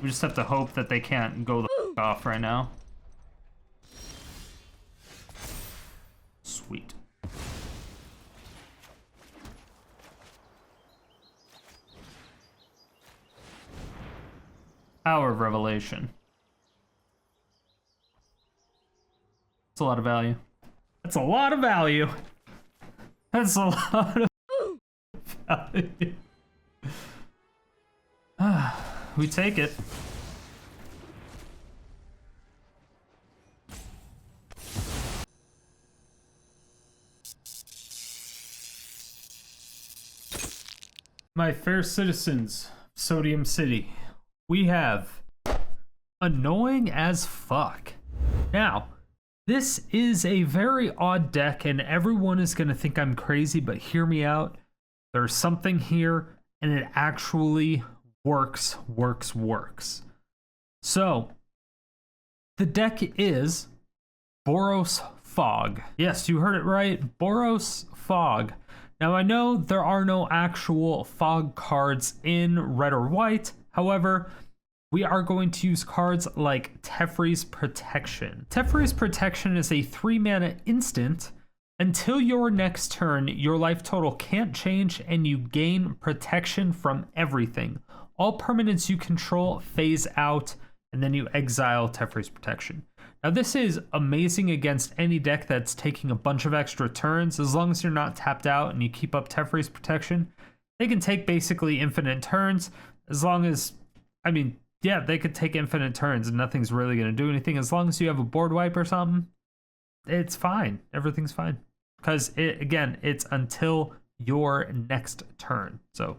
We just have to hope that they can't go the f off right now. Sweet. Hour of Revelation. That's a lot of value. That's a lot of value. That's a lot of value. We take it. My fair citizens of Sodium City, we have Annoying as Fuck. Now, this is a very odd deck, and everyone is going to think I'm crazy, but hear me out. There's something here, and it actually works. So, the deck is Boros Fog. Yes, you heard it right, Boros Fog. Now, I know there are no actual Fog cards in red or white. However, we are going to use cards like Teferi's Protection. Teferi's Protection is a 3-mana instant. Until your next turn, your life total can't change and you gain protection from everything. All permanents you control phase out, and then you exile Teferi's Protection. Now this is amazing against any deck that's taking a bunch of extra turns. As long as you're not tapped out and you keep up Teferi's Protection, they can take basically infinite turns. As long as, I mean, yeah, they could take infinite turns and nothing's really going to do anything. As long as you have a board wipe or something, it's fine. Everything's fine. Because, again, it's until your next turn. So,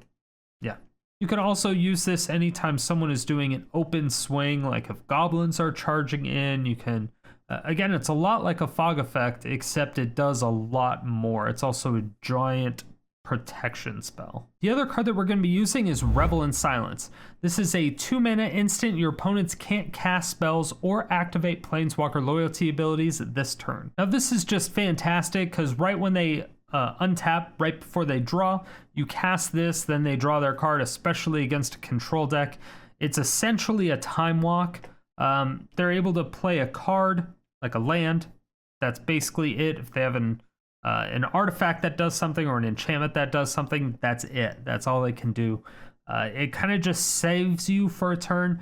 yeah. You can also use this anytime someone is doing an open swing, like if goblins are charging in. You can, again, it's a lot like a fog effect, except it does a lot more. It's also a giant protection spell. The other card that we're going to be using is Revel in Silence. This is a 2-mana instant. Your opponents can't cast spells or activate Planeswalker loyalty abilities this turn. Now this is just fantastic because right when they untap, right before they draw, you cast this, then they draw their card, especially against a control deck. It's essentially a time walk. They're able to play a card, like a land. That's basically it. If they have an artifact that does something or an enchantment that does something, that's it. That's all they can do. It kind of just saves you for a turn.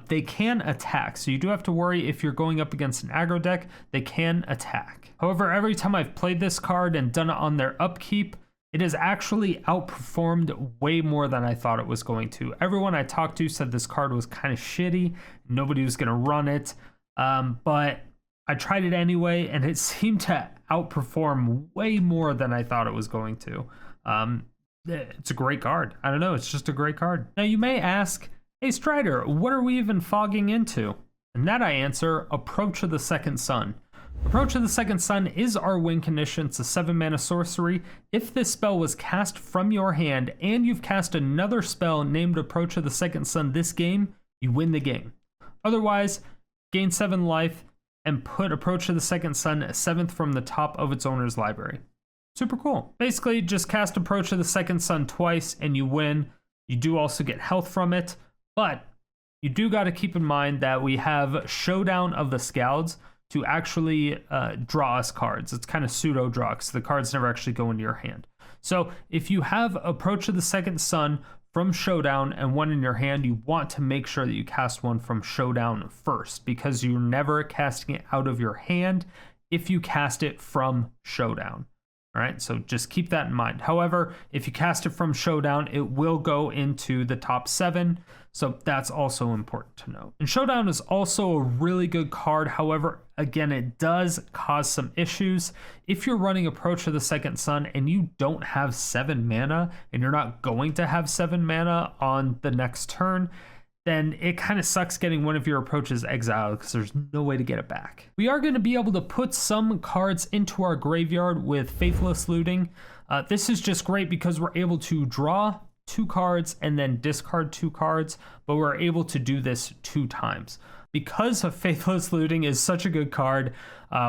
They can attack, so you do have to worry if you're going up against an aggro deck, they can attack. However, every time I've played this card and done it on their upkeep, it has actually outperformed way more than I thought it was going to. Everyone I talked to said this card was kind of shitty. Nobody was going to run it, but I tried it anyway, and it seemed to outperform way more than I thought it was going to. It's a great card. I don't know, it's just a great card. Now you may ask, hey Strider, what are we even fogging into? And that I answer, Approach of the Second Sun. Approach of the Second Sun is our win condition. It's a 7-mana sorcery. If this spell was cast from your hand and you've cast another spell named Approach of the Second Sun this game, you win the game. Otherwise, gain 7 life and put Approach of the Second Sun 7th from the top of its owner's library. Super cool. Basically, just cast Approach of the Second Sun twice and you win. You do also get health from it, but you do got to keep in mind that we have Showdown of the Skalds to actually draw us cards. It's kind of pseudo draw because the cards never actually go into your hand. So if you have Approach of the Second Sun from Showdown and one in your hand, you want to make sure that you cast one from Showdown first, because you're never casting it out of your hand if you cast it from Showdown. All right, so just keep that in mind. However, if you cast it from Showdown, it will go into the top 7. So that's also important to know. And Showdown is also a really good card. However, again, it does cause some issues. If you're running Approach of the Second Sun and you don't have 7 mana, and you're not going to have 7 mana on the next turn, then it kind of sucks getting one of your approaches exiled because there's no way to get it back. We are going to be able to put some cards into our graveyard with Faithless Looting. This is just great because we're able to draw 2 cards and then discard 2 cards, but we're able to do this 2 times. Because of Faithless Looting is such a good card,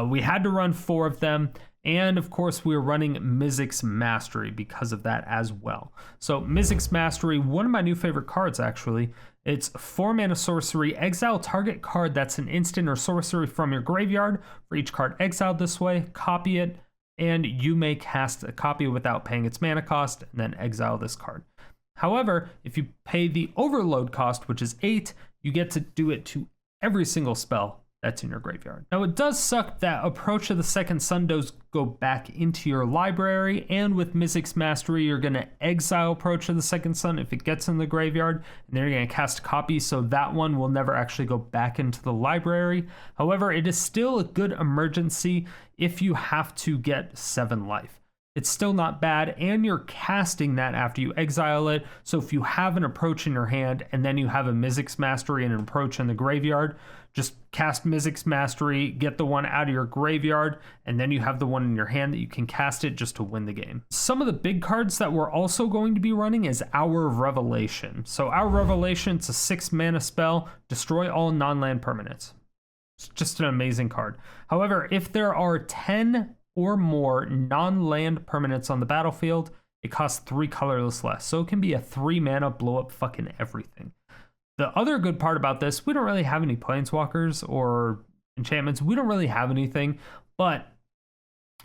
we had to run 4 of them. And of course, we're running Mizzix Mastery because of that as well. So Mizzix Mastery, one of my new favorite cards actually. It's 4 mana sorcery. Exile target card that's an instant or sorcery from your graveyard. For each card exiled this way, copy it, and you may cast a copy without paying its mana cost, and then exile this card. However, if you pay the overload cost, which is 8, you get to do it to every single spell that's in your graveyard. Now, it does suck that Approach of the Second Sun does go back into your library, and with Mizzix Mastery, you're going to exile Approach of the Second Sun if it gets in the graveyard, and then you're going to cast a copy, so that one will never actually go back into the library. However, it is still a good emergency if you have to get 7 life. It's still not bad, and you're casting that after you exile it, so if you have an Approach in your hand, and then you have a Mizzix Mastery and an Approach in the graveyard, just cast Mizzix Mastery, get the one out of your graveyard, and then you have the one in your hand that you can cast it just to win the game. Some of the big cards that we're also going to be running is Hour of Revelation. So Hour of Revelation, it's a 6 mana spell, destroy all non-land permanents. It's just an amazing card. However, if there are 10 or more non-land permanents on the battlefield, it costs 3 colorless less. So it can be a 3 mana blow up fucking everything. The other good part about this, we don't really have any planeswalkers or enchantments. We don't really have anything, but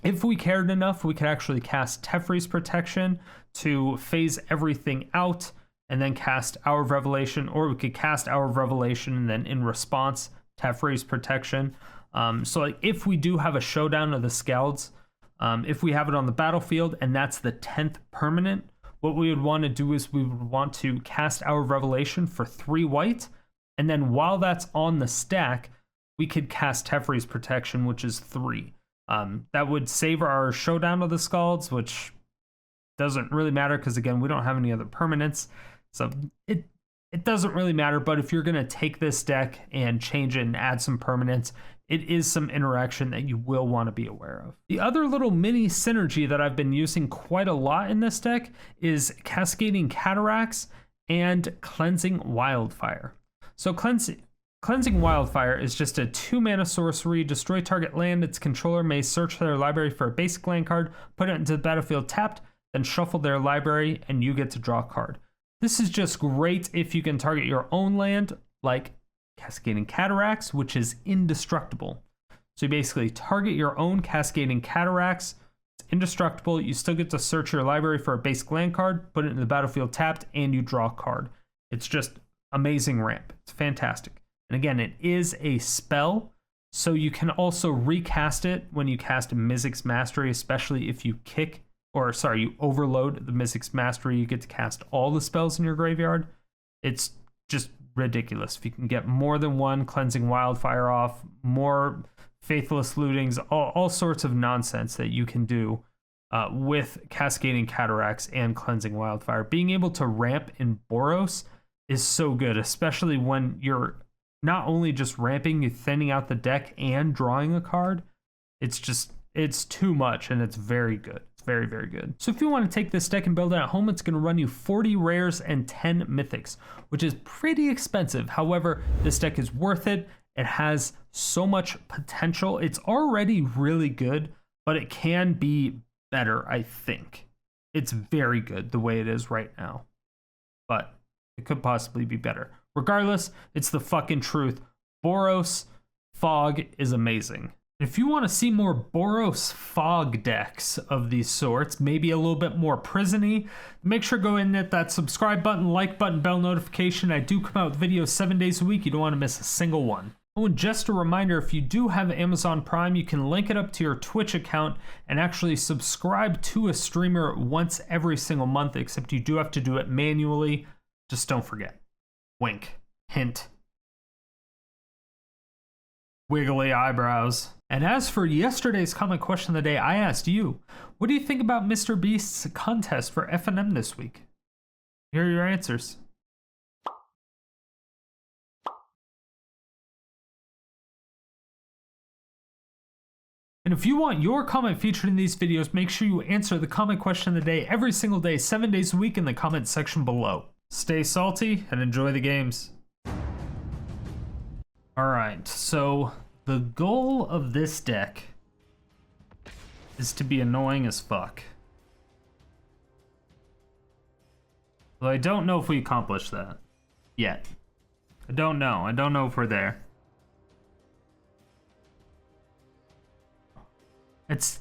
if we cared enough, we could actually cast Teferi's Protection to phase everything out and then cast Hour of Revelation, or we could cast Hour of Revelation and then in response, Teferi's Protection. So like if we do have a Showdown of the Skalds, if we have it on the battlefield and that's the 10th permanent, what we would want to do is we would want to cast Hour of Revelation for 3 white, and then while that's on the stack, we could cast Teferi's Protection, which is 3. That would save our Showdown of the Skalds, which doesn't really matter because, again, we don't have any other permanents, so it doesn't really matter. But if you're going to take this deck and change it and add some permanents, it is some interaction that you will want to be aware of. The other little mini synergy that I've been using quite a lot in this deck is Cascading Cataracts and Cleansing Wildfire. So Cleansing Wildfire is just a 2 mana sorcery, destroy target land. Its controller may search their library for a basic land card, put it into the battlefield tapped, then shuffle their library, and you get to draw a card. This is just great if you can target your own land, like Cascading Cataracts, which is indestructible. So you basically target your own Cascading Cataracts, it's indestructible, you still get to search your library for a basic land card, put it in the battlefield tapped, and you draw a card. It's just amazing ramp. It's fantastic. And again, it is a spell, so you can also recast it when you cast Mizzix Mastery, especially if you you overload the Mizzix Mastery, you get to cast all the spells in your graveyard. It's just ridiculous. If you can get more than one Cleansing Wildfire off, more Faithless Lootings, all sorts of nonsense that you can do with Cascading Cataracts and Cleansing Wildfire. Being able to ramp in Boros is so good, especially when you're not only just ramping, you're thinning out the deck and drawing a card. It's too much, and it's very good. It's very, very good. So if you want to take this deck and build it at home, it's going to run you 40 rares and 10 mythics, which is pretty expensive. However, this deck is worth it. It has so much potential. It's already really good, but it can be better, I think. It's very good the way it is right now, but it could possibly be better. Regardless, it's the fucking truth. Boros Fog is amazing. If you want to see more Boros Fog decks of these sorts, maybe a little bit more prison-y, make sure to go in and hit that subscribe button, like button, bell notification. I do come out with videos 7 days a week. You don't want to miss a single one. Oh, and just a reminder, if you do have Amazon Prime, you can link it up to your Twitch account and actually subscribe to a streamer once every single month, except you do have to do it manually. Just don't forget. Wink. Hint. Wiggly eyebrows. And as for yesterday's comment question of the day, I asked you, what do you think about Mr. Beast's contest for FNM this week? Here are your answers. And if you want your comment featured in these videos, make sure you answer the comment question of the day every single day, 7 days a week in the comment section below. Stay salty and enjoy the games. Alright, so the goal of this deck is to be annoying as fuck. Though I don't know if we accomplished that yet. I don't know. I don't know if we're there. It's...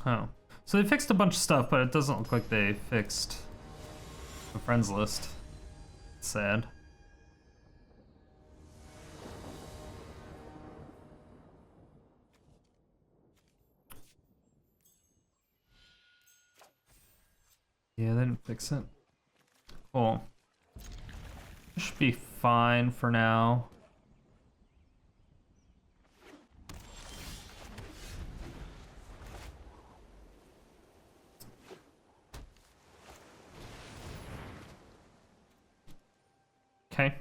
Oh. So they fixed a bunch of stuff, but it doesn't look like they fixed the friends list. It's sad. Yeah, they didn't fix it. Cool. Should be fine for now. Okay.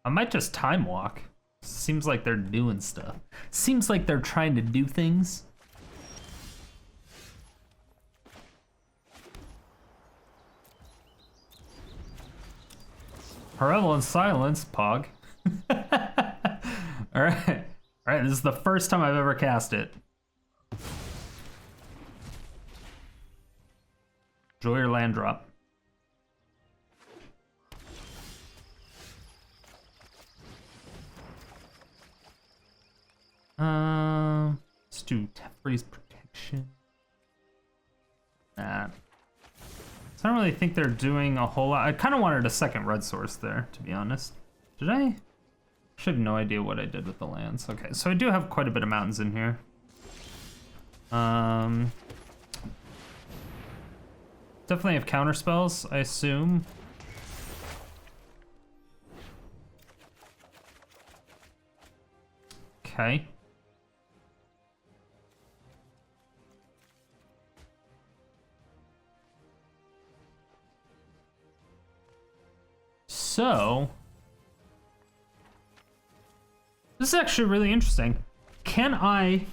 I might just time walk. Seems like they're doing stuff. Seems like they're trying to do things. Revel in silence, Pog. Alright. Alright, this is the first time I've ever cast it. Enjoy your land drop. Let's do Teferi's protection. Nah. I don't really think they're doing a whole lot. I kind of wanted a second red source there, to be honest. Did I? I should have no idea what I did with the lands. Okay, so I do have quite a bit of mountains in here. Definitely have counter spells, I assume. Okay. So, this is actually really interesting. Can I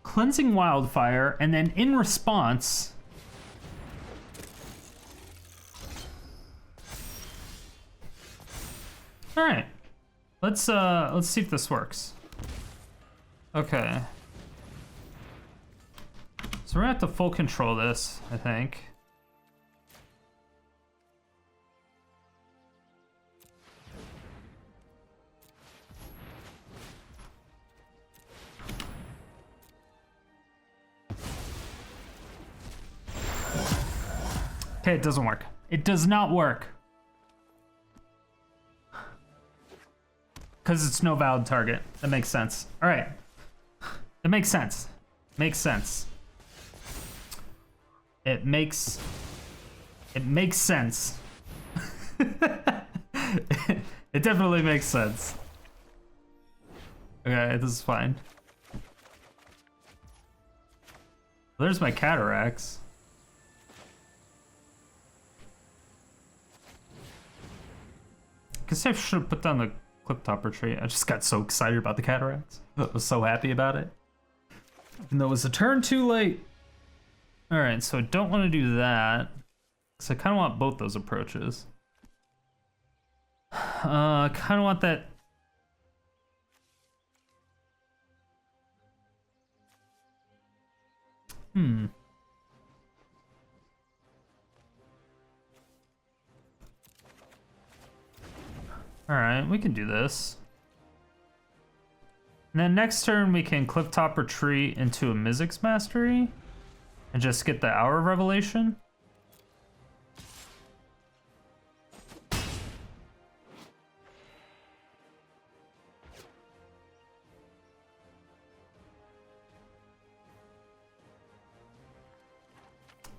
Cleansing Wildfire and then in response all right, let's see if this works. Okay, so we're gonna have to full control this, I think. Okay, it doesn't work. It does not work. Because it's no valid target. That makes sense. All right. That makes sense. Makes sense. It makes sense. It definitely makes sense. Okay, this is fine. There's my Cataracts. Guess I should have put down the Clifftop Retreat. I just got so excited about the Cataracts. I was so happy about it. Even though it was a turn too late. Alright, so I don't want to do that. Because I kind of want both those approaches. I kind of want that... Alright, we can do this. And then next turn we can Clifftop Retreat into a Mizzix Mastery and just get the Hour of Revelation.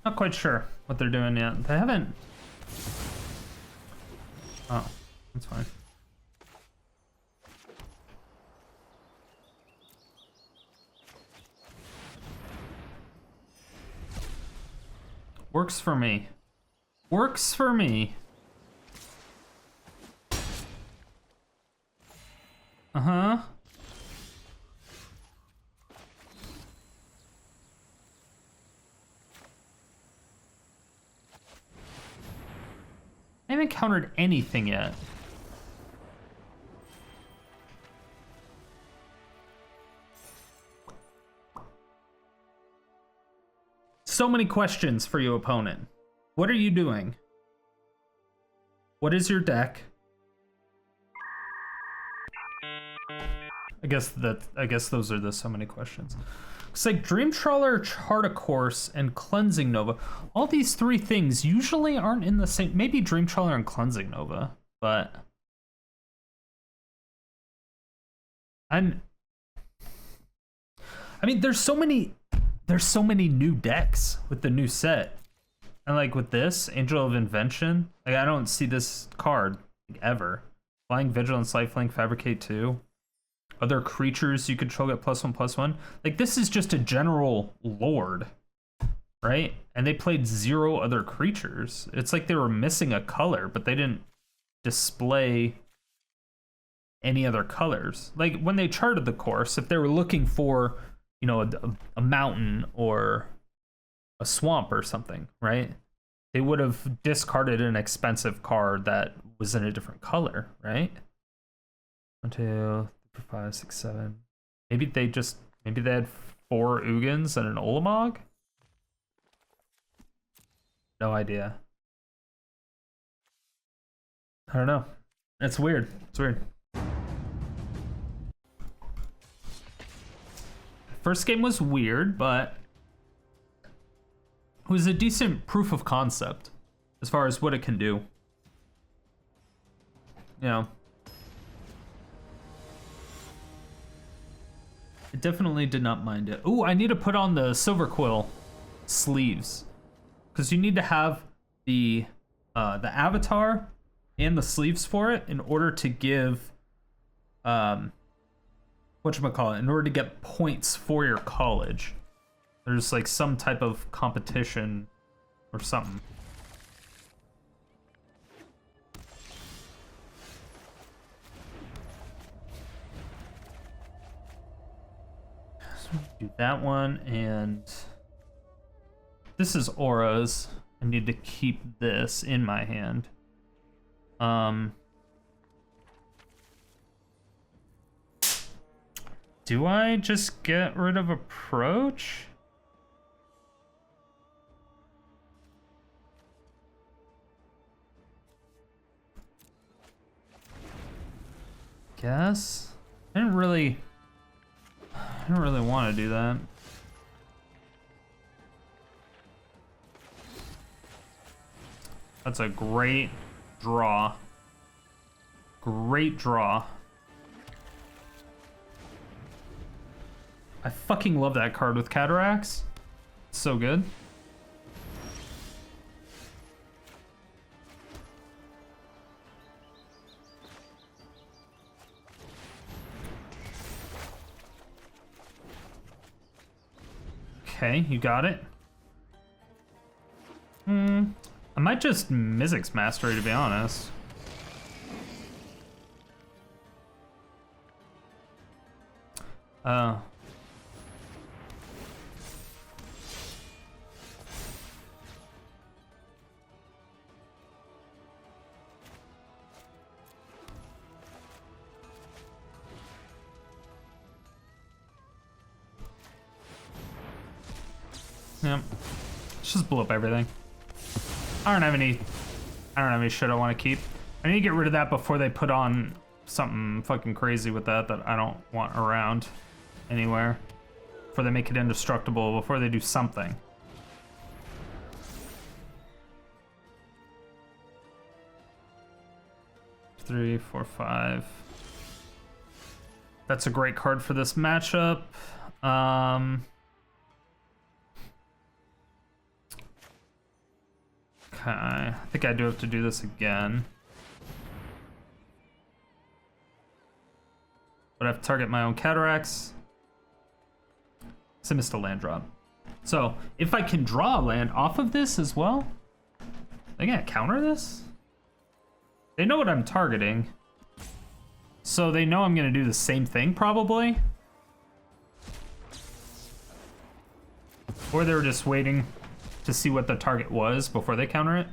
Not quite sure what they're doing yet. They haven't... Oh, that's fine. Works for me. Works for me. Uh-huh. I haven't countered anything yet. So many questions for you, opponent. What are you doing? What is your deck? I guess those are the so many questions. It's like Dream Trawler, Chart a Course, and Cleansing Nova. All these three things usually aren't in the same. Maybe Dream Trawler and Cleansing Nova, but I mean, there's so many new decks with the new set, and like with this Angel of Invention, like I don't see this card ever. Flying Vigilance, Lifelink, Fabricate 2. Other creatures you control get +1/+1. Like this is just a general lord, right? And they played 0 other creatures. It's like they were missing a color, but they didn't display any other colors. Like when they charted the course, if they were looking for, you know, a mountain or a swamp or something, right? They would have discarded an expensive card that was in a different color, right? 1, 2, 3, 4, 5, 6, 7. Maybe they had 4 Ugins and an Olamog? No idea. I don't know. It's weird. It's weird. First game was weird, but it was a decent proof of concept as far as what it can do. You know, I definitely did not mind it. Ooh, I need to put on the Silver Quill sleeves because you need to have the avatar and the sleeves for it in order to give whatchamacallit, in order to get points for your college. There's like some type of competition or something. So do that one, and this is auras. I need to keep this in my hand. Do I just get rid of approach? Guess I didn't really want to do that. That's a great draw. Great draw. I fucking love that card with Cataracts. It's so good. Okay, you got it. I might just Mizzix Mastery, to be honest. Yep. Let's just blow up everything. I don't have any shit I want to keep. I need to get rid of that before they put on something fucking crazy with that I don't want around anywhere. Before they make it indestructible, before they do something. Three, 4, 5. That's a great card for this matchup. Okay, I think I do have to do this again. But I have to target my own Cataracts. So I missed a land drop. So, if I can draw a land off of this as well, they can't counter this? They know what I'm targeting. So they know I'm gonna do the same thing, probably. Or they were just waiting to see what the target was before they counter it.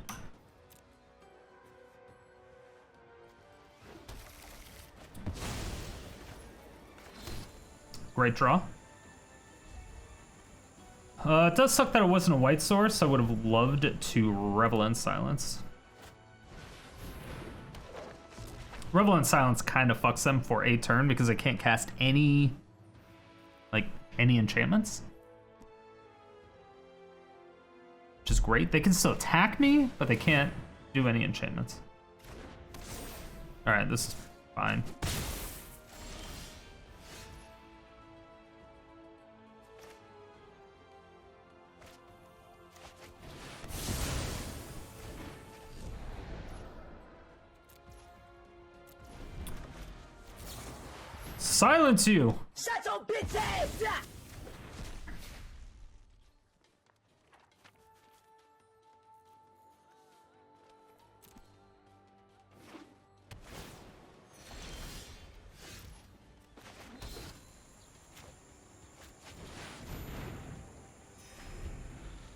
Great draw. It does suck that it wasn't a white source. I would have loved to Revel in Silence. Revel in Silence kind of fucks them for a turn because they can't cast any enchantments. Which is great. They can still attack me, but they can't do any enchantments. Alright, this is fine. Silence you! Settle bitches!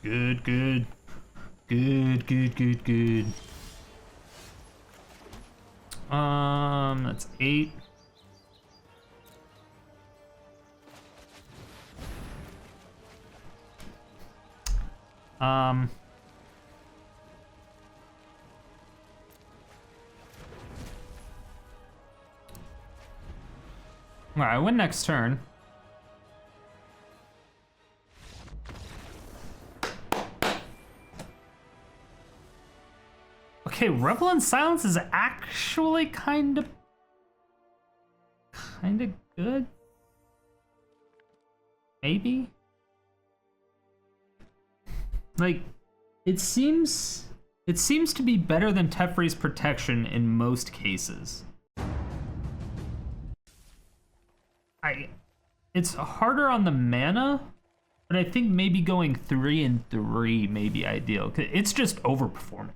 Good, good. Good, good, good, good. That's 8. All right, I win next turn. Okay, Revel in Silence is actually kind of good. Maybe. Like, it seems to be better than Teferi's Protection in most cases. It's harder on the mana, but I think maybe going 3 and 3 may be ideal. 'Cause it's just overperforming.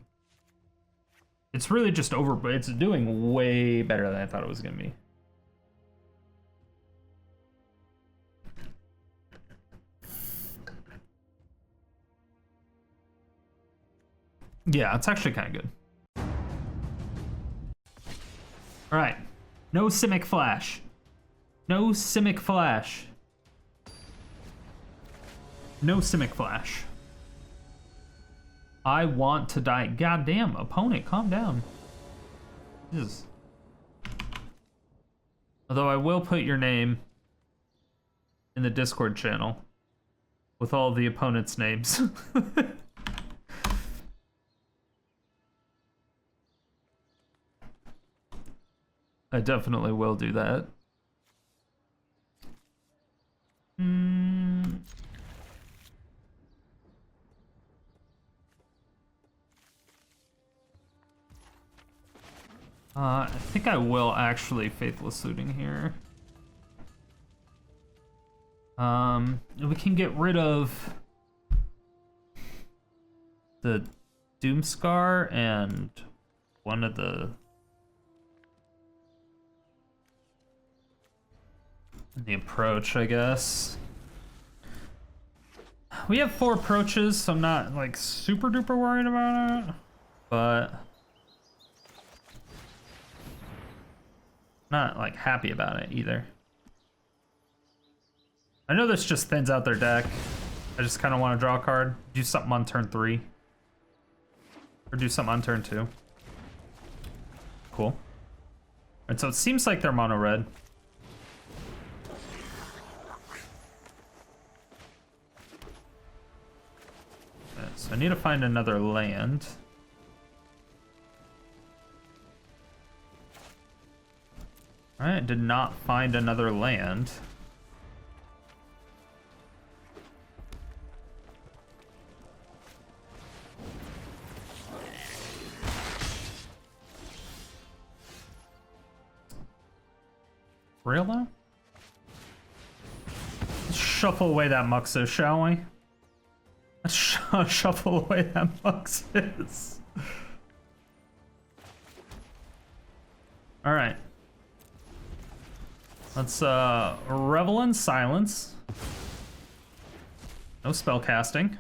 It's really just it's doing way better than I thought it was gonna be. Yeah, it's actually kind of good. All right, no Simic Flash. No Simic Flash. No Simic Flash. I want to die. Goddamn, opponent, calm down. Jesus. Although I will put your name in the Discord channel with all the opponent's names. I definitely will do that. I think I will actually Faithless Looting here. We can get rid of the Doomskar and one of the approach, I guess. We have 4 approaches, so I'm not like super duper worried about it, but not like happy about it either. I know this just thins out their deck. I just kind of want to draw a card, do something on turn 3, or do something on turn 2. Cool. And so it seems like they're mono red. So I need to find another land. Alright, did not find another land. Real though? Let's shuffle away that Muxus, shall we? Let's shuffle away that Muxus. Alright. Let's Revel in Silence. No spell casting.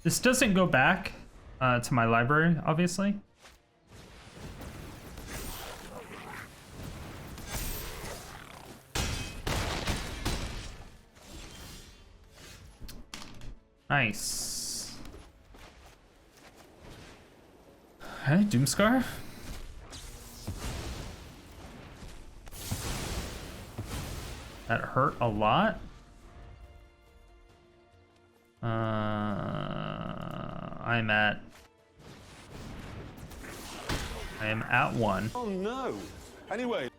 This doesn't go back to my library, obviously. Nice. Hey, Doomskar. That hurt a lot. I am at 1. Oh no. Anyway.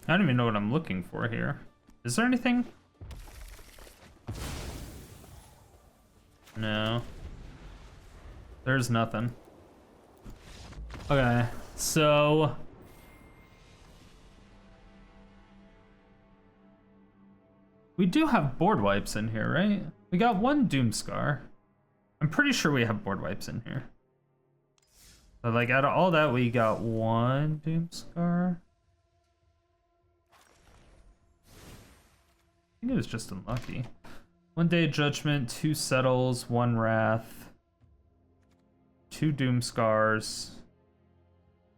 I don't even know what I'm looking for here. Is there anything? No. There's nothing. Okay, so... we do have board wipes in here, right? We got 1 Doomskar. I'm pretty sure we have board wipes in here. But like out of all that, we got 1 Doomskar. I think it was just unlucky. 1 Day of Judgment, 2 Settles, 1 Wrath, 2 Doomskars,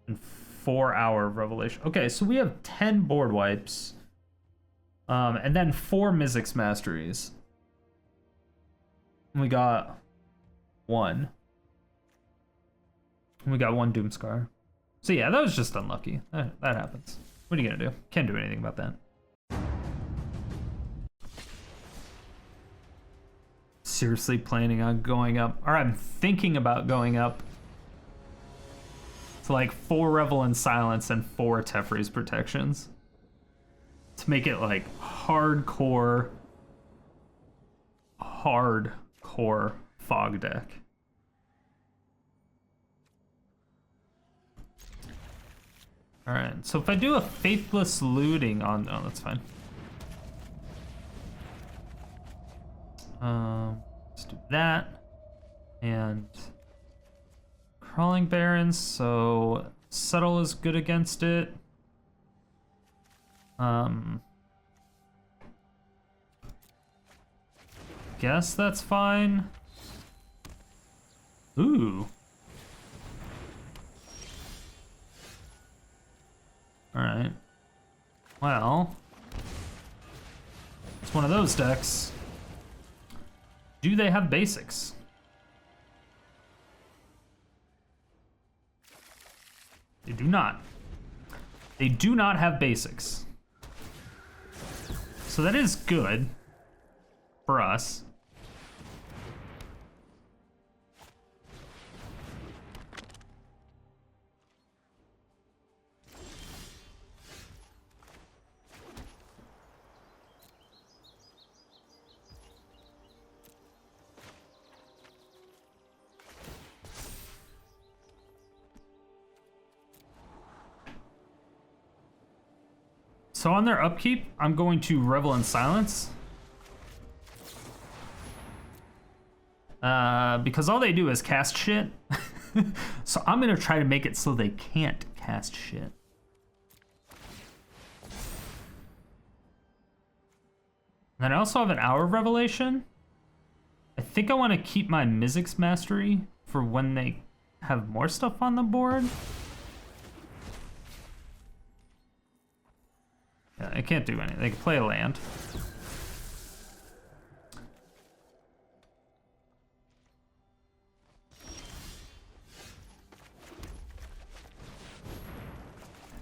and 4 Hour of Revelation. Okay, so we have 10 board wipes, and then 4 Mizzix Masteries. And we got 1. And we got 1 Doomskar. So yeah, that was just unlucky. That happens. What are you gonna do? Can't do anything about that. Seriously planning on going up, or I'm thinking about going up to like 4 Revel in Silence and 4 Teferi's Protections to make it like hardcore fog deck. All right, so if I do a Faithless Looting on, oh, that's fine. Let's do that. And Crawling Barrens, so Settle is good against it. Guess that's fine. Ooh. Alright. Well, it's one of those decks. Do they have basics? They do not. They do not have basics. So that is good for us. So on their upkeep, I'm going to Revel in Silence. Because all they do is cast shit. So I'm gonna try to make it so they can't cast shit. And I also have an Hour of Revelation. I think I want to keep my Mizzix Mastery for when they have more stuff on the board. Yeah, I can't do anything. They can play a land.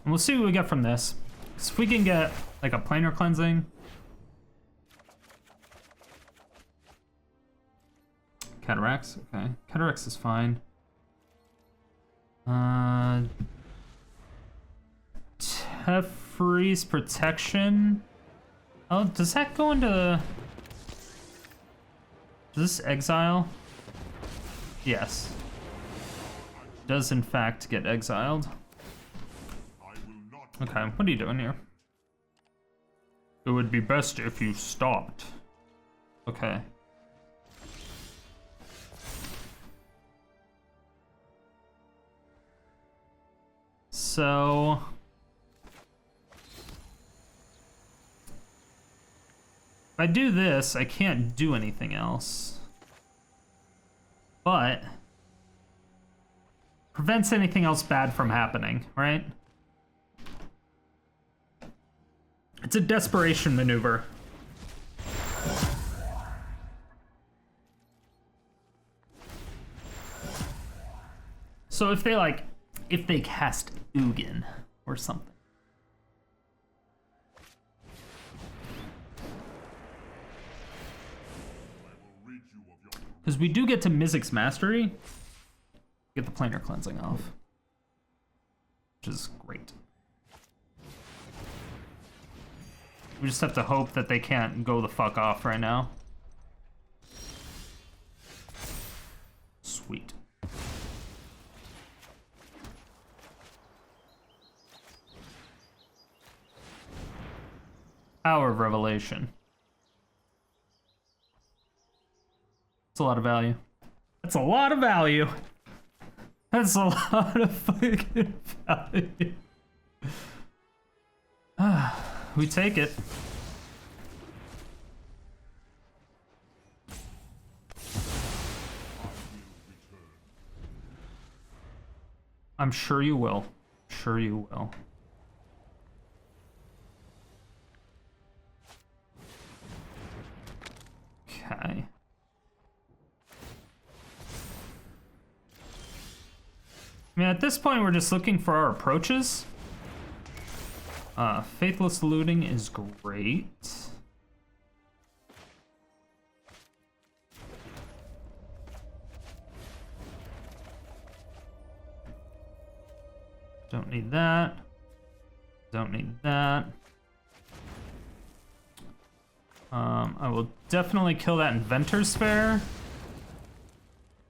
And we'll see what we get from this. So if we can get like a planar cleansing. Cataracts, okay. Cataracts is fine. Teferi's Protection. Oh, does that go into... Does this exile? Yes. Does in fact get exiled. Okay, what are you doing here? It would be best if you stopped. Okay. So... I do this, I can't do anything else. But prevents anything else bad from happening, right? It's a desperation maneuver. So if they cast Ugin or something. Because we do get to Mizzix Mastery, get the planar cleansing off, which is great. We just have to hope that they can't go the fuck off right now. Sweet. Hour of Revelation. That's a lot of value. That's a lot of value. That's a lot of fucking value. We take it. I'm sure you will. Sure you will. Okay. I mean, at this point, we're just looking for our approaches. Faithless Looting is great. Don't need that. Don't need that. I will definitely kill that Inventor's Spare.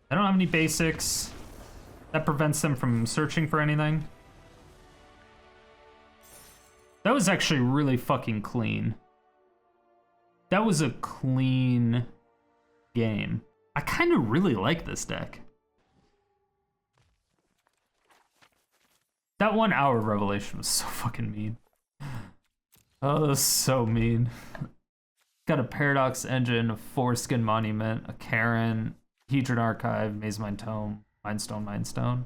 I don't have any basics. That prevents them from searching for anything. That was actually really fucking clean. That was a clean game. I kind of really like this deck. That 1 hour of Revelation was so fucking mean. Oh, that was so mean. Got a Paradox Engine, a Foreskin Monument, a Karen, Hedron Archive, Mazemind Tome, Mindstone.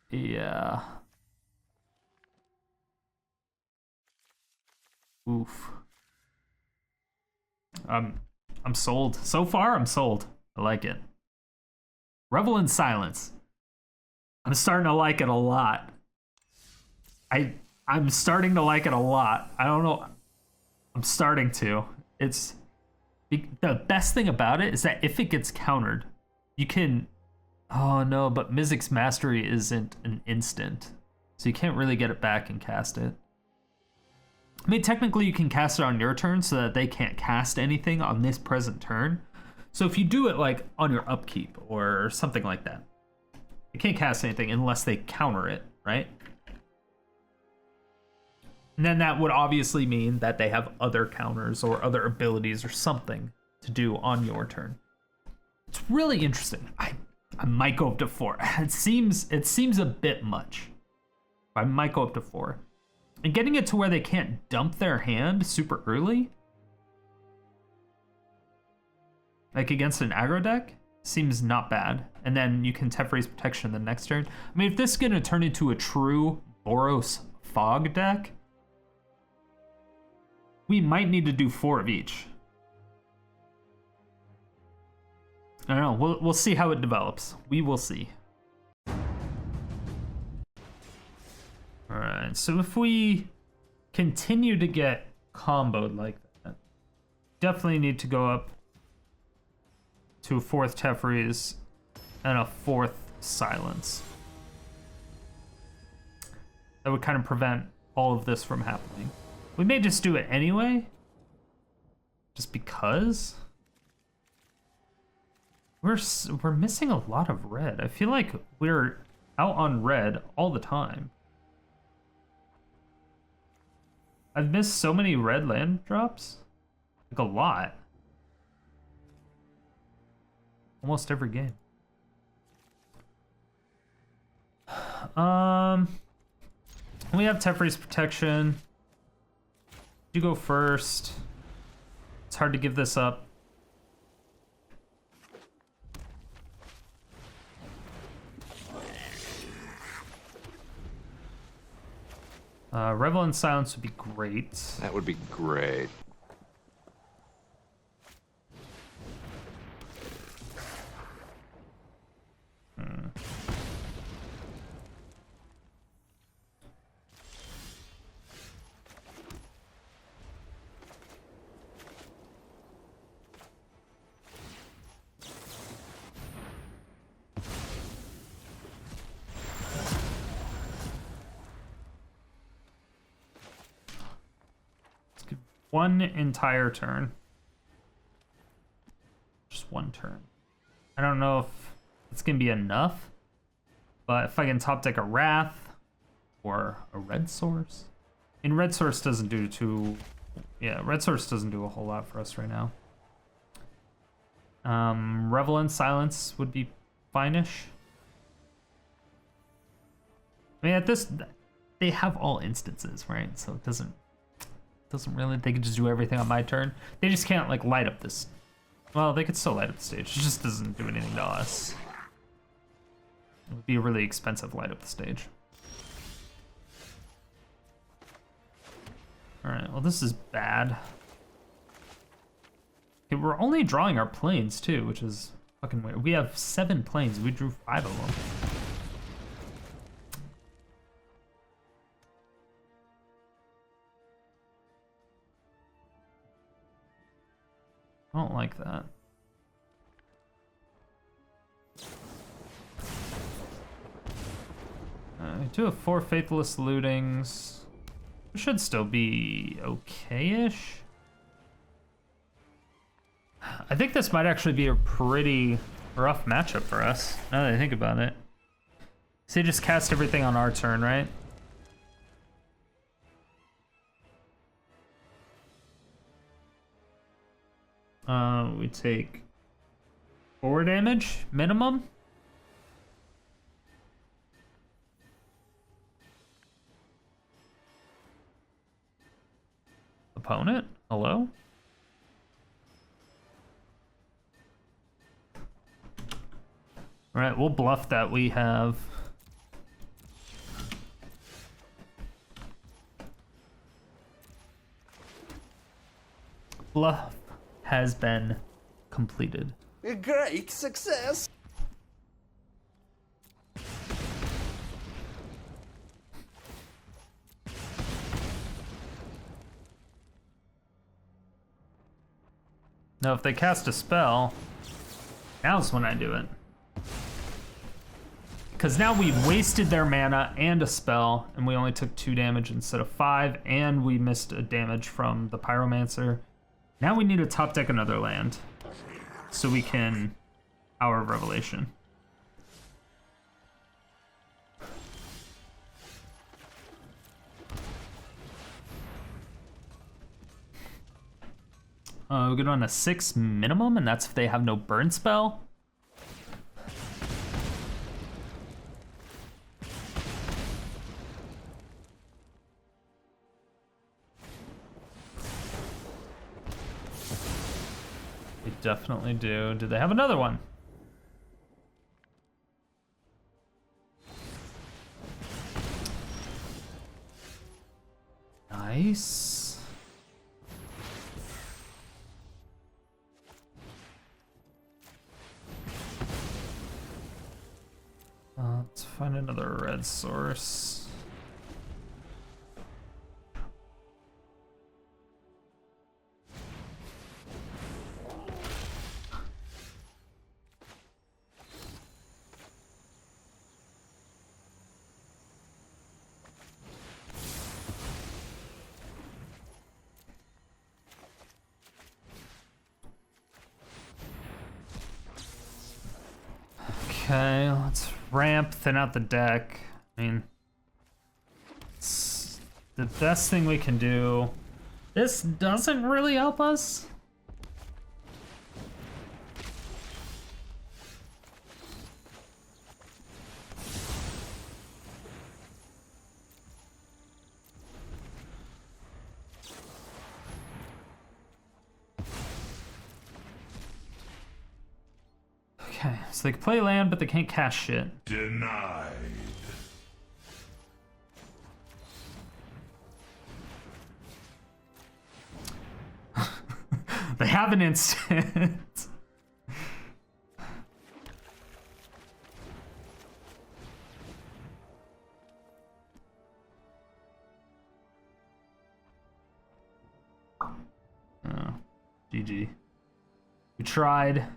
Yeah. Oof. I'm sold. So far, I'm sold. I like it. Revel in Silence. I'm starting to like it a lot. I'm starting to like it a lot. I don't know. I'm starting to. It's the best thing about it is that if it gets countered, you can. Oh no, but Mizzix Mastery isn't an instant, so you can't really get it back and cast it. I mean, technically you can cast it on your turn so that they can't cast anything on this present turn. So if you do it like on your upkeep or something like that, you can't cast anything unless they counter it, right? And then that would obviously mean that they have other counters or other abilities or something to do on your turn. It's really interesting. I might go up to 4. It seems a bit much. I might go up to 4. And getting it to where they can't dump their hand super early, like against an aggro deck, seems not bad. And then you can Teferi's Protection the next turn. I mean, if this is going to turn into a true Boros Fog deck, we might need to do 4 of each. I don't know. We'll see how it develops. We will see. Alright, so if we continue to get comboed like that, definitely need to go up to a 4th Teferi's and a 4th Silence. That would kind of prevent all of this from happening. We may just do it anyway, just because. We're missing a lot of red. I feel like we're out on red all the time. I've missed so many red land drops. Like a lot. Almost every game. We have Teferi's Protection. You go first. It's hard to give this up. Revel in Silence would be great. That would be great. One entire turn. Just one turn. I don't know if it's gonna be enough, but if I can top deck a Wrath or a Red Source. And Red Source doesn't do too... Yeah, Red Source doesn't do a whole lot for us right now. Revel in Silence would be fine-ish. I mean, at this... They have all instances, right? So it doesn't really, they could just do everything on my turn. They just can't like light up this. Well, they could still light up the stage. It just doesn't do anything to us. It would be a really expensive light up the stage. All right, well this is bad. Okay, we're only drawing our planes too, which is fucking weird. We have 7 planes, we drew 5 of them. I don't like that. I do have 4 Faithless Lootings. It should still be okay-ish. I think this might actually be a pretty rough matchup for us, now that I think about it. So you just cast everything on our turn, right? We take 4 damage minimum. Opponent, hello? All right, we'll bluff that we have. Bluff has been completed. A great success. Now, if they cast a spell, now's when I do it. Because now we've wasted their mana and a spell, and we only took 2 damage instead of 5, and we missed a damage from the Pyromancer. Now we need to top deck another land, so we can Hour of Revelation. We're gonna run a 6 minimum, and that's if they have no burn spell. They definitely do. Do they have another one? Nice. Let's find another red source. Okay, let's ramp, thin out the deck. I mean, it's the best thing we can do. This doesn't really help us. Okay, so they can play land, but they can't cast shit. Denied. They have an instant. Oh, GG. We tried.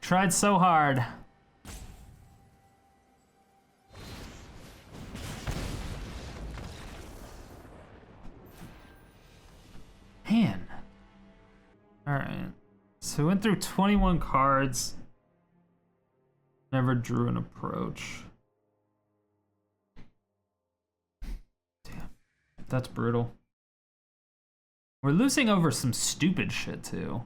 Tried so hard. Man. Alright. So we went through 21 cards. Never drew an approach. Damn. That's brutal. We're losing over some stupid shit too.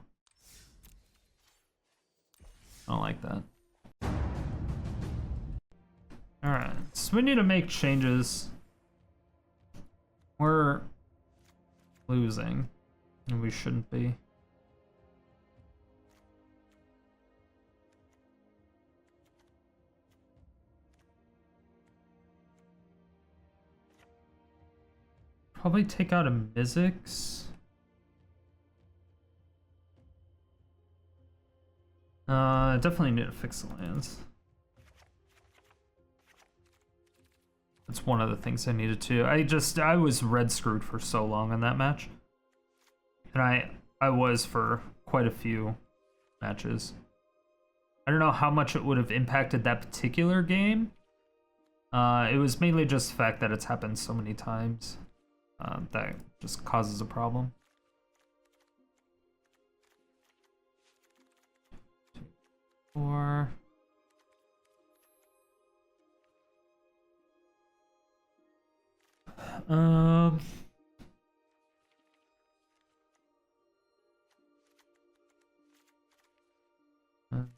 I don't like that. Alright, so we need to make changes. We're losing, and we shouldn't be. Probably take out a Mizzix. Definitely need to fix the lands. That's one of the things I needed to. I was red screwed for so long on that match. And I was for quite a few matches. I don't know how much it would have impacted that particular game. It was mainly just the fact that it's happened so many times. That just causes a problem. Or one,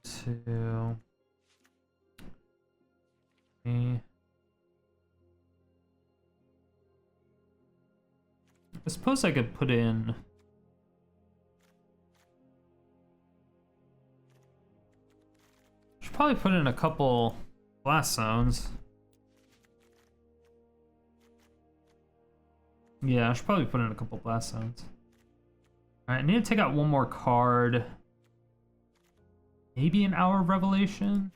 two, three. I suppose I could put in probably put in a couple blast zones. Yeah, I should probably put in a couple blast zones. Alright, I need to take out one more card. Maybe an Hour of Revelation?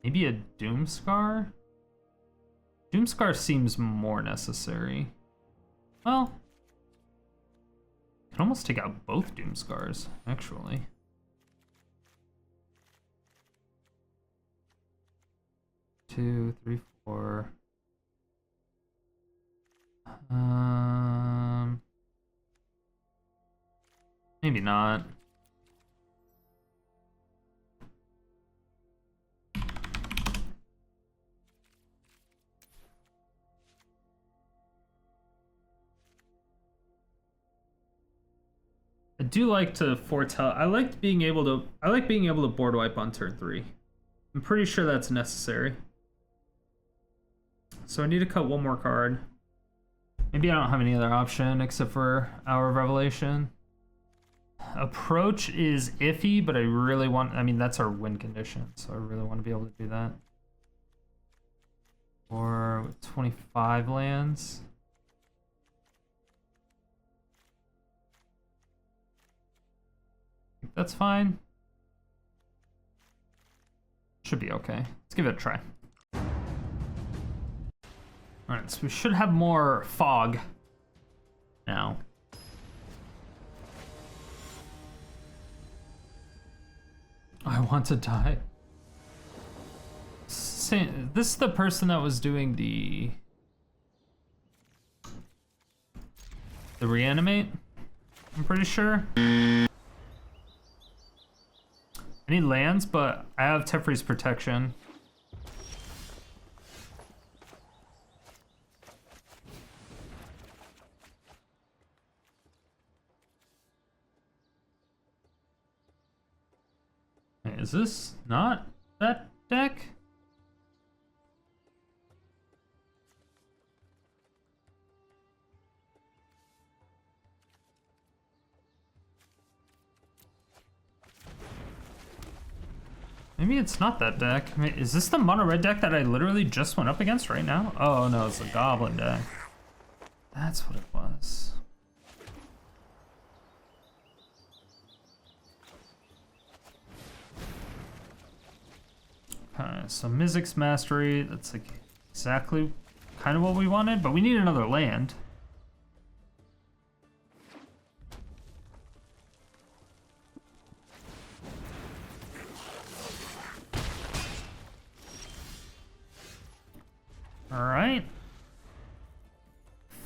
Maybe a Doomskar? Doomskar seems more necessary. Well, I can almost take out both Doomskars, actually. Two, three, four. Maybe not. I do like to foretell. I like being able to board wipe on turn 3. I'm pretty sure that's necessary. So I need to cut one more card. Maybe I don't have any other option except for Hour of Revelation. Approach is iffy, but I really want, I mean, that's our win condition, so I really want to be able to do that. Or with 25 lands. That's fine. Should be okay. Let's give it a try. Alright, so we should have more fog now. I want to die. This is the person that was doing the reanimate, I'm pretty sure. I need lands, but I have Teferi's protection. Wait, is this not that deck? Maybe it's not that deck. I mean, is this the mono red deck that I literally just went up against right now? Oh no, it's the Goblin deck. That's what it was. Okay, so Mizzix Mastery, that's like exactly kind of what we wanted, but we need another land. All right.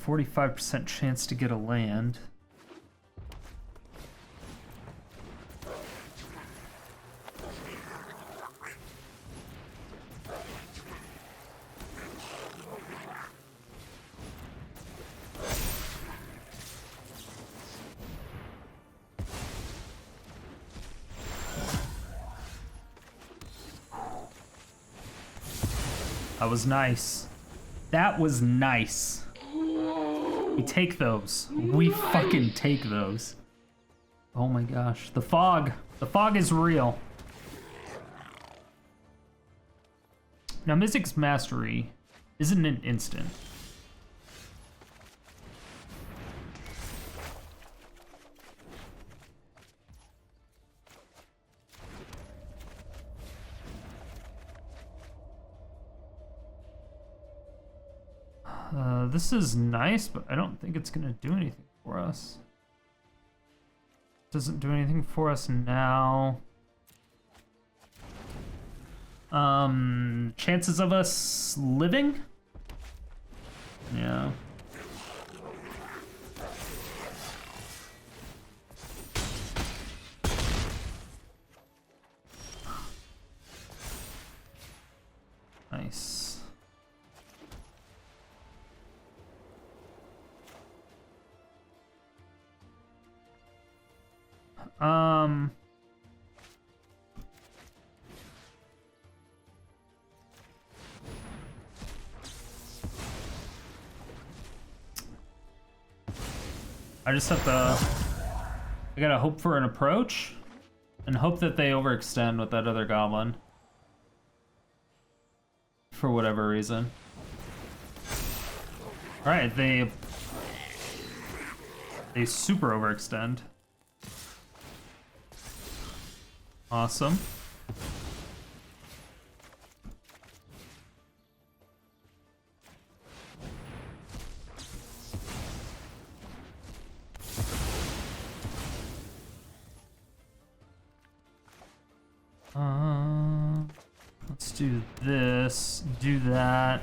45% chance to get a land. That was nice. That was nice. We take those. We fucking take those. Oh my gosh. The fog. The fog is real. Now, Mizzix Mastery isn't an instant. This is nice, but I don't think it's gonna do anything for us. Doesn't do anything for us now. Chances of us living? Yeah. Nice. I just have to, I gotta hope for an approach and hope that they overextend with that other goblin for whatever reason. All right, they super overextend. Awesome. Let's do this, do that.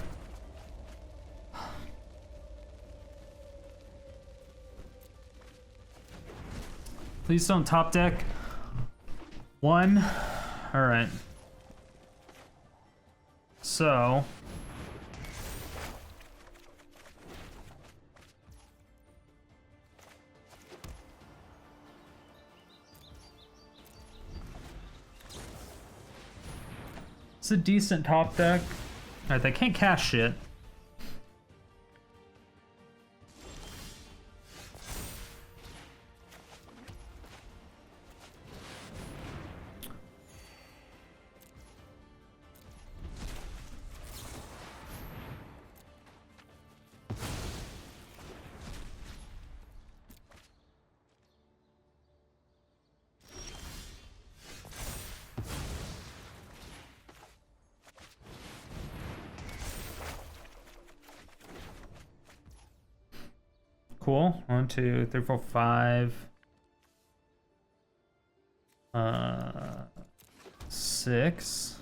Please don't top deck. One. All right. So. It's a decent top deck. All right, they can't cast shit. Cool. 1, 2, 3, 4, 5. 6.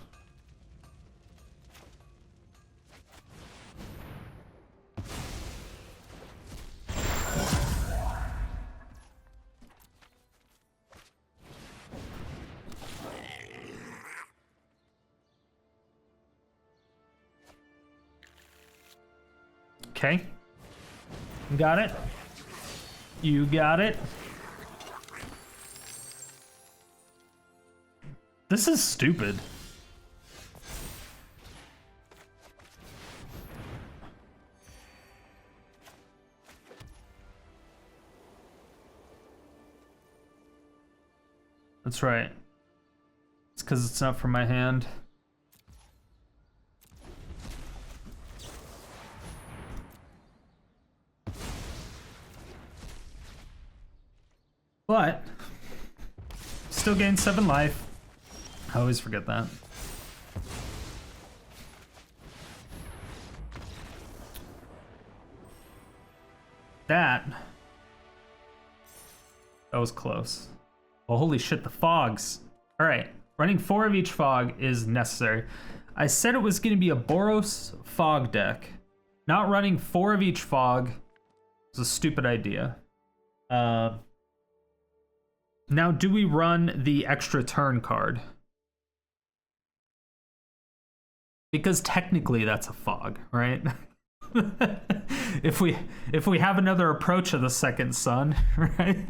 Okay. Got it. You got it. This is stupid. That's right. It's because it's not from my hand. But still gain 7 life. I always forget that. That was close. Well, holy shit, the fogs. All right, running 4 of each fog is necessary. I said it was going to be a Boros fog deck. Not running 4 of each fog was a stupid idea. Now, do we run the extra turn card? Because technically that's a fog, right? If we have another approach of the second sun, right?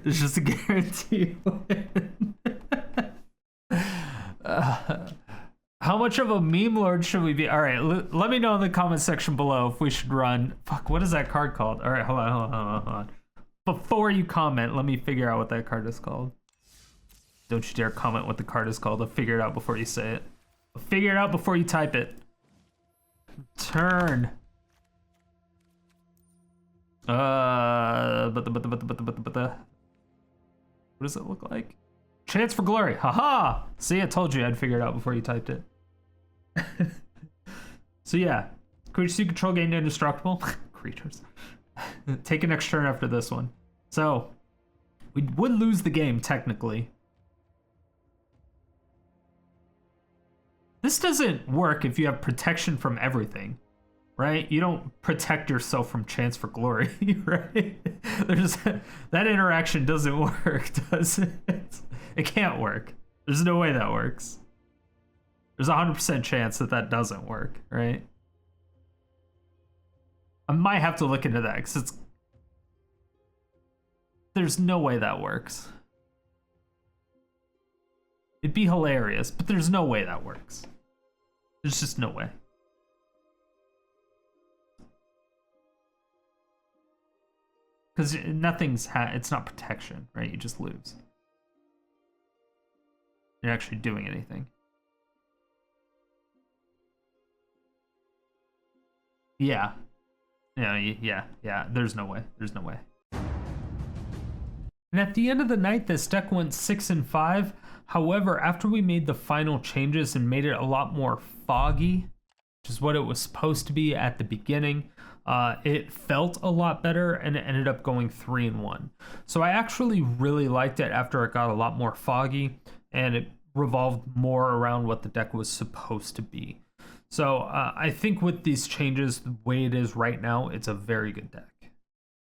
It's just a guarantee win. How much of a meme lord should we be? All right, let me know in the comment section below if we should run. Fuck, what is that card called? All right, hold on. Before you comment, let me figure out what that card is called. Don't you dare comment what the card is called. I'll figure it out before you say it. I'll figure it out before you type it. Turn. What does it look like? Chance for glory. Haha! See, I told you I'd figure it out before you typed it. So yeah, creatures you control gain indestructible. Creatures. Take an next turn after this one. So we would lose the game technically. This doesn't work if you have protection from everything, right? You don't protect yourself from chance for glory, right? That interaction doesn't work, does it? It can't work. There's no way that works. There's a 100% chance that doesn't work, right? I might have to look into that because there's no way that works. It'd be hilarious, but there's no way that works. There's just no way. Because it's not protection, right? You just lose. You're actually doing anything. Yeah. Yeah, there's no way. There's no way. And at the end of the night, this deck went 6-5. However, after we made the final changes and made it a lot more foggy, which is what it was supposed to be at the beginning, it felt a lot better and it ended up going 3-1. So I actually really liked it after it got a lot more foggy and it revolved more around what the deck was supposed to be. So I think with these changes, the way it is right now, it's a very good deck.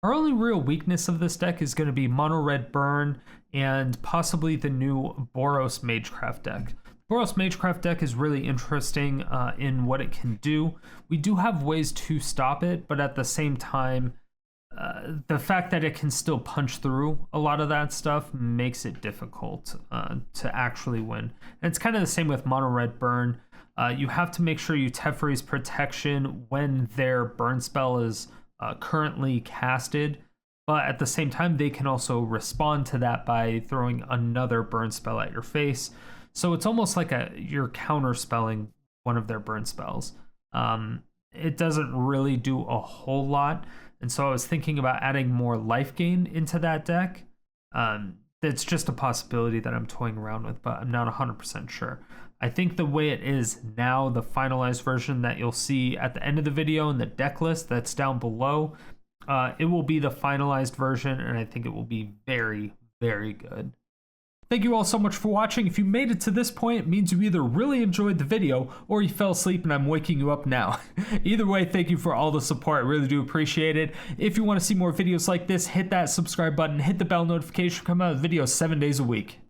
Our only real weakness of this deck is going to be mono red burn and possibly the new Boros Magecraft deck. Boros Magecraft deck is really interesting in what it can do. We do have ways to stop it, but at the same time, the fact that it can still punch through a lot of that stuff makes it difficult to actually win. And it's kind of the same with mono red burn. You have to make sure you Teferi's protection when their burn spell is currently casted, but at the same time they can also respond to that by throwing another burn spell at your face. So it's almost like you're counter spelling one of their burn spells. It doesn't really do a whole lot, and so I was thinking about adding more life gain into that deck. It's just a possibility that I'm toying around with, but I'm not 100% sure. I think the way it is now, the finalized version that you'll see at the end of the video in the deck list that's down below, it will be the finalized version, and I think it will be very, very good. Thank you all so much for watching. If you made it to this point, it means you either really enjoyed the video or you fell asleep and I'm waking you up now. Either way, thank you for all the support. I really do appreciate it. If you want to see more videos like this, hit that subscribe button, hit the bell notification, come out with videos 7 days a week.